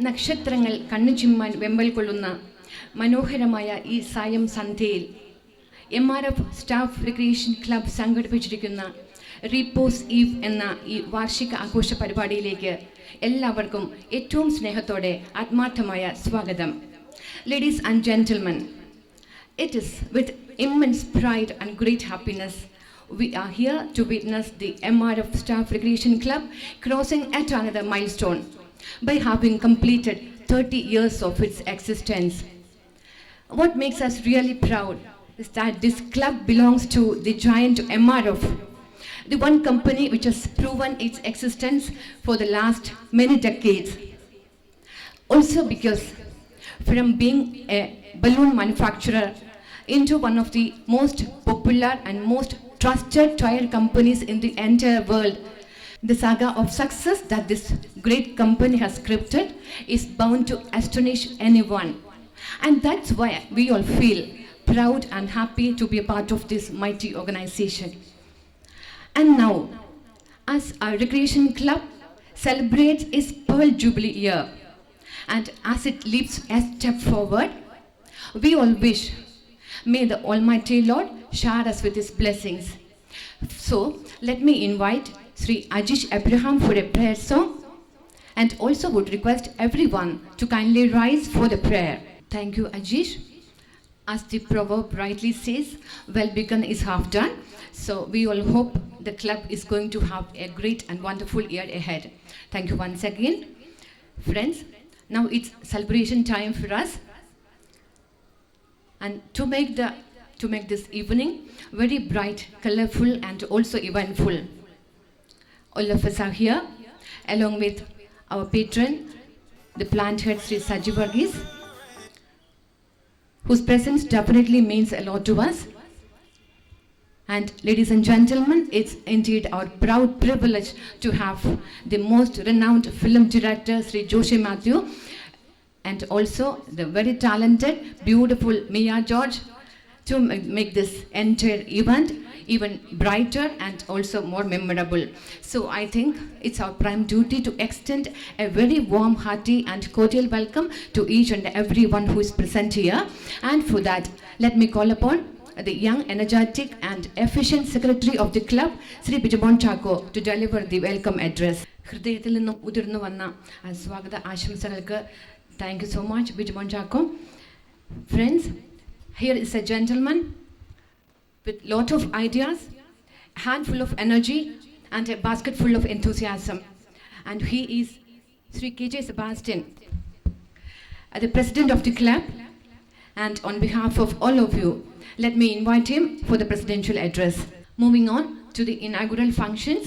നക്ഷത്രങ്ങൾ കണ്ണുചിമ്മാൻ വെമ്പൽ കൊള്ളുന്ന മനോഹരമായ ഈ സായം സന്ധ്യയിൽ MRF സ്റ്റാഫ് റിക്രിയേഷൻ ക്ലബ് സംഘടിപ്പിച്ചിരിക്കുന്ന റീപോസ് ഈവ് എന്ന ഈ വാർഷിക ആഘോഷ പരിപാടിയിലേക്ക് എല്ലാവർക്കും ഏറ്റവും സ്നേഹത്തോടെ ആത്മാർത്ഥമായ സ്വാഗതം. Ladies and gentlemen, it is with immense pride and great happiness we are here to witness the MRF Staff Recreation Club crossing at another milestone by having completed 30 years of its existence. What makes us really proud is that this club belongs to the giant MRF, the one company which has proven its existence for the last many decades. Also because from being a balloon manufacturer into one of the most popular and most trusted tire companies in the entire world, the saga of success that this great company has scripted is bound to astonish anyone. And that's why we all feel proud and happy to be a part of this mighty organization. And now, as our recreation club celebrates its Pearl Jubilee year, and as it leaps a step forward, we all wish, may the Almighty Lord shower us with His blessings. So, let me invite Sri Ajish Abraham for a prayer song, and also would request everyone to kindly rise for the prayer. Thank you, Ajish. As the proverb rightly says, well begun is half done. So we all hope the club is going to have a great and wonderful year ahead. Thank you once again. Friends, now it's celebration time for us. And to make this evening very bright, colorful and also eventful, all of us are here along with our patron, the plant head Sri Saji Varghese, whose presence definitely means a lot to us. And ladies and gentlemen, it's indeed our proud privilege to have the most renowned film director Sri Joshi Matthew, and also the very talented, beautiful Mia George, to make this entire event even brighter and also more memorable. So I think it's our prime duty to extend a very warm, hearty and cordial welcome to each and everyone who is present here. And for that, let me call upon the young, energetic and efficient secretary of the club, Sri Bijimon Chako, to deliver the welcome address. ഹൃദയത്തിൽ നിന്നും ഉതിർന്നു വന്ന സ്വാഗത ആശംസകൾക്ക് thank you so much, Bijimon Chako. Friends, here is a gentleman with lot of ideas, a handful of energy and a basket full of enthusiasm. And he is Sri KJ Sebastian, the president of the club. And on behalf of all of you, let me invite him for the presidential address. Moving on to the inaugural functions,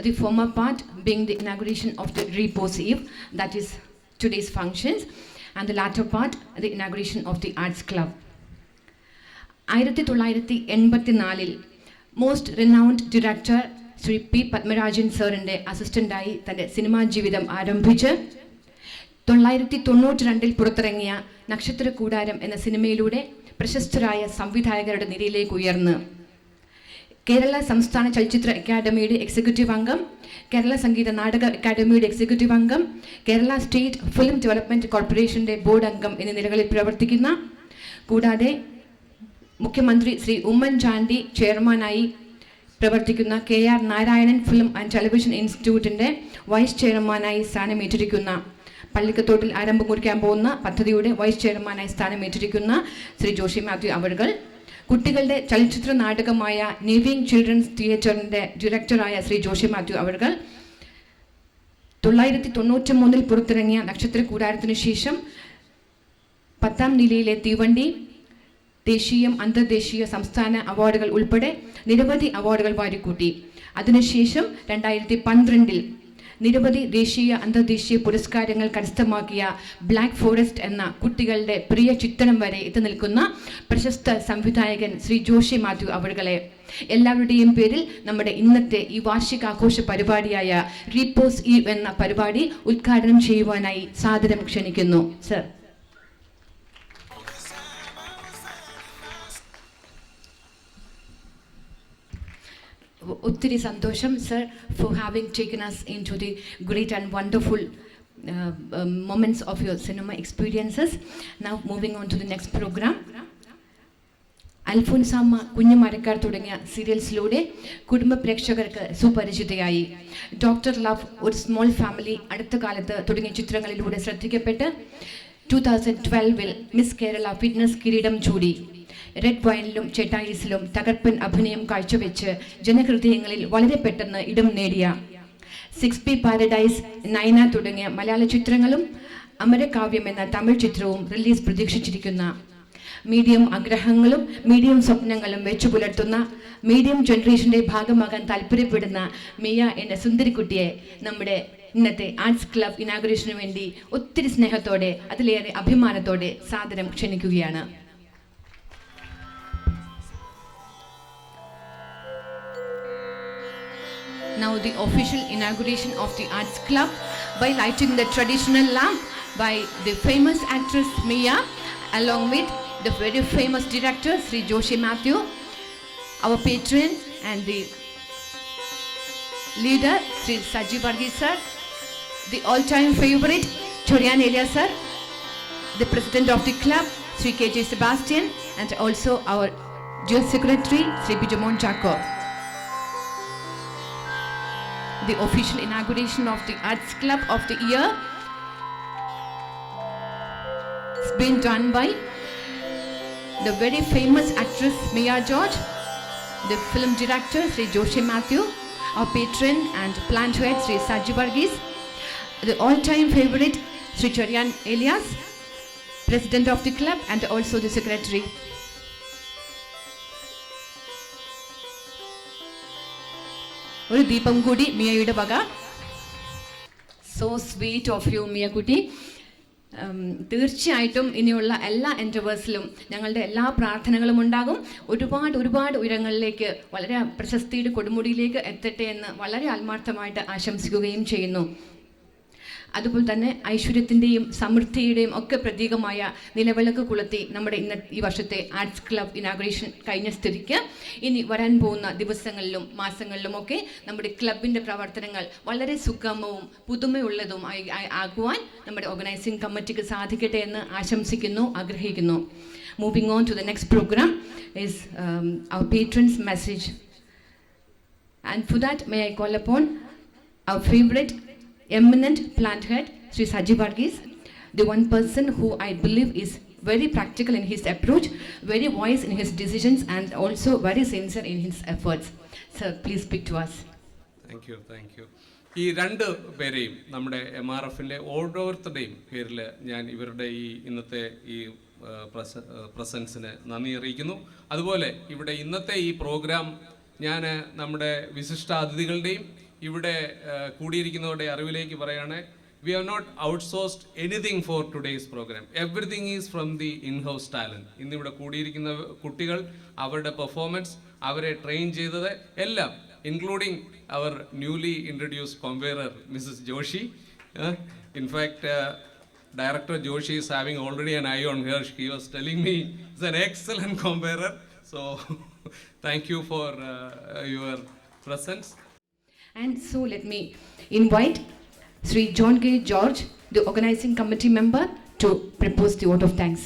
the former part being the inauguration of the Repose Eve, that is today's functions, and the latter part, the inauguration of the Arts Club. 1984 most renowned director Shri P Padmarajan സാറിൻ്റെ അസിസ്റ്റൻ്റായി തൻ്റെ cinema ജീവിതം ആരംഭിച്ച് 1992 പുറത്തിറങ്ങിയ നക്ഷത്രക്കൂടാരം എന്ന സിനിമയിലൂടെ പ്രശസ്തരായ സംവിധായകരുടെ നിരയിലേക്ക് ഉയർന്ന് കേരള സംസ്ഥാന ചലച്ചിത്ര അക്കാദമിയുടെ എക്സിക്യൂട്ടീവ് അംഗം, കേരള സംഗീത നാടക അക്കാദമിയുടെ എക്സിക്യൂട്ടീവ് അംഗം, കേരള സ്റ്റേറ്റ് ഫിലിം ഡെവലപ്മെൻറ്റ് കോർപ്പറേഷൻ്റെ ബോർഡ് അംഗം എന്നീ നിലകളിൽ പ്രവർത്തിക്കുന്ന, കൂടാതെ മുഖ്യമന്ത്രി ശ്രീ ഉമ്മൻചാണ്ടി ചെയർമാനായി പ്രവർത്തിക്കുന്ന KR Narayanan film and television ഇൻസ്റ്റിറ്റ്യൂട്ടിൻ്റെ വൈസ് ചെയർമാനായി സ്ഥാനമേറ്റിരിക്കുന്ന, പള്ളിക്കത്തോട്ടിൽ ആരംഭം കുറിക്കാൻ പോകുന്ന പദ്ധതിയുടെ വൈസ് ചെയർമാനായി സ്ഥാനമേറ്റിരിക്കുന്ന ശ്രീ ജോഷി മാത്യു അവർകൾ, കുട്ടികളുടെ ചലച്ചിത്ര നാടകമായ നേവിങ് ചിൽഡ്രൻസ് തിയേറ്ററിൻ്റെ ഡയറക്ടറായ ശ്രീ ജോഷി മാത്യു അവർകൾ, 1993 പുറത്തിറങ്ങിയ നക്ഷത്രക്കൂടാരത്തിനു ശേഷം 10ാം നിലയിലെ തീവണ്ടി, ദേശീയം അന്തർദേശീയ സംസ്ഥാന അവാർഡുകൾ ഉൾപ്പെടെ നിരവധി അവാർഡുകൾ വാരിക്കൂട്ടി. അതിനുശേഷം 2012 നിരവധി ദേശീയ അന്തർദേശീയ പുരസ്കാരങ്ങൾ കരസ്ഥമാക്കിയ ബ്ലാക്ക് ഫോറസ്റ്റ് എന്ന കുട്ടികളുടെ പ്രിയ ചിത്രം വരെ എത്തി നിൽക്കുന്ന പ്രശസ്ത സംവിധായകൻ ശ്രീ ജോഷി മാത്യു അവരുകളെ എല്ലാവരുടെയും പേരിൽ നമ്മുടെ ഇന്നത്തെ ഈ വാർഷികാഘോഷ പരിപാടിയായ റീപോസ് ഈവ് എന്ന പരിപാടി ഉദ്ഘാടനം ചെയ്യുവാനായി സാദരം ക്ഷണിക്കുന്നു. Sir. Uttiri Santosham, sir, for having taken us into the great and wonderful moments of your cinema experiences. Now moving on to the next program. Alphonsamma, Kunjumarakkar തുടങ്ങിയ സീരിയൽസിലൂടെ കുടുംബ പ്രേക്ഷകർക്ക് സുപരിചിതയായി. ഡോക്ടർ ലവ്, ഒരു സ്മോൾ ഫാമിലി, അടുത്ത കാലത്ത് തുടങ്ങിയ ചിത്രങ്ങളിലൂടെ ശ്രദ്ധിക്കപ്പെട്ട് 2012 മിസ് കേരള ഫിറ്റ്നസ് കിരീടം ചൂടി. റെഡ് വൈനിലും ചേട്ടായിസിലും തകർപ്പൻ അഭിനയം കാഴ്ചവെച്ച് ജനഹൃദയങ്ങളിൽ വളരെ പെട്ടെന്ന് ഇടം നേടിയ 6P പാരഡൈസ്, നയന തുടങ്ങിയ മലയാള ചിത്രങ്ങളും അമരകാവ്യം എന്ന തമിഴ് ചിത്രവും റിലീസ് പ്രതീക്ഷിച്ചിരിക്കുന്ന, മീഡിയം ആഗ്രഹങ്ങളും മീഡിയം സ്വപ്നങ്ങളും വെച്ചു പുലർത്തുന്ന, മീഡിയം ജനറേഷൻ്റെ ഭാഗമാകാൻ താല്പര്യപ്പെടുന്ന മിയ എന്ന സുന്ദരിക്കുട്ടിയെ നമ്മുടെ ഇന്നത്തെ ആർട്സ് ക്ലബ് ഇനാഗുറേഷന് വേണ്ടി ഒത്തിരി സ്നേഹത്തോടെ, അതിലേറെ അഭിമാനത്തോടെ സാദരം ക്ഷണിക്കുകയാണ്. Now the official inauguration of the Arts Club by lighting the traditional lamp by the famous actress Mia, along with the very famous director Sri Joshi Matthew, our patron and the leader Sri Saji Varghese sir, the all-time favorite Chorian Elias sir, the president of the club Sri KJ Sebastian, and also our joint secretary Sri Bijamon Chako. The official inauguration of the Arts Club of the year has been done by the very famous actress Mia George, the film director Sri Joshi Matthew, our patron and plant head Sri Saji Varghese, the all-time favorite Sri Chorian Elias, president of the club and also the secretary. ഒരു ദീപം കൂടി മിയയുടെ വക. So sweet of you Miya കുട്ടി. തീർച്ചയായിട്ടും ഇനിയുള്ള എല്ലാ എൻഡവേഴ്സിലും ഞങ്ങളുടെ എല്ലാ പ്രാർത്ഥനകളും ഉണ്ടാകും. ഒരുപാട് ഉയരങ്ങളിലേക്ക്, വളരെ പ്രശസ്തിയുടെ കൊടുമുടിയിലേക്ക് എത്തട്ടെ എന്ന് വളരെ ആത്മാർത്ഥമായിട്ട് ആശംസിക്കുകയും ചെയ്യുന്നു. അതുപോലെ തന്നെ ഐശ്വര്യത്തിൻ്റെയും സമൃദ്ധിയുടെയും ഒക്കെ പ്രതീകമായ നിലവിളക്ക് കൊളുത്തി നമ്മുടെ ഈ വർഷത്തെ ആർട്സ് ക്ലബ് ഇനാഗുറേഷൻ കഴിഞ്ഞ സ്ഥിതിക്ക് ഇനി വരാൻ പോകുന്ന ദിവസങ്ങളിലും മാസങ്ങളിലുമൊക്കെ നമ്മുടെ ക്ലബിൻ്റെ പ്രവർത്തനങ്ങൾ വളരെ സുഗമവും പുതുമയുള്ളതും ആകുവാൻ നമ്മുടെ ഓർഗനൈസിംഗ് കമ്മിറ്റിക്ക് സാധിക്കട്ടെ എന്ന് ആശംസിക്കുന്നു, ആഗ്രഹിക്കുന്നു. Moving on to the next programme is our patrons message. And for that may I call upon our favourite eminent plant head Sri Saji Varghese, the one person who I believe is very practical in his approach, very wise in his decisions, and also very sincere in his efforts. Sir, please speak to us. Thank you. ഈ രണ്ട് പേരെയും നമ്മുടെ MRFലെ ഓരോരുത്തരുടെയും പേരിൽ ഞാൻ ഇവരുടെ ഈ ഇന്നത്തെ ഈ പ്രസൻസിന് നന്ദി അറിയിക്കുന്നു. അതുപോലെ ഇവിടെ ഇന്നത്തെ ഈ പ്രോഗ്രാം ഞാൻ നമ്മുടെ വിശിഷ്ടാതിഥികളുടെയും ഇവിടെ കൂടിയിരിക്കുന്നവരുടെ അറിവിലേക്ക് പറയുകയാണ്. We have not outsourced anything for today's programme. Everything is from the in house talent. ഇന്നിവിടെ കൂടിയിരിക്കുന്ന കുട്ടികൾ, അവരുടെ പെർഫോമൻസ്, അവരെ ട്രെയിൻ ചെയ്തത് എല്ലാം, including our newly introduced comperer Mrs Joshi. In fact Director Joshi is having already an eye on her. He was telling me he's an excellent comparer. So thank you for your presence. And so let me invite Sri John K. George, the organizing committee member, to propose the vote of thanks.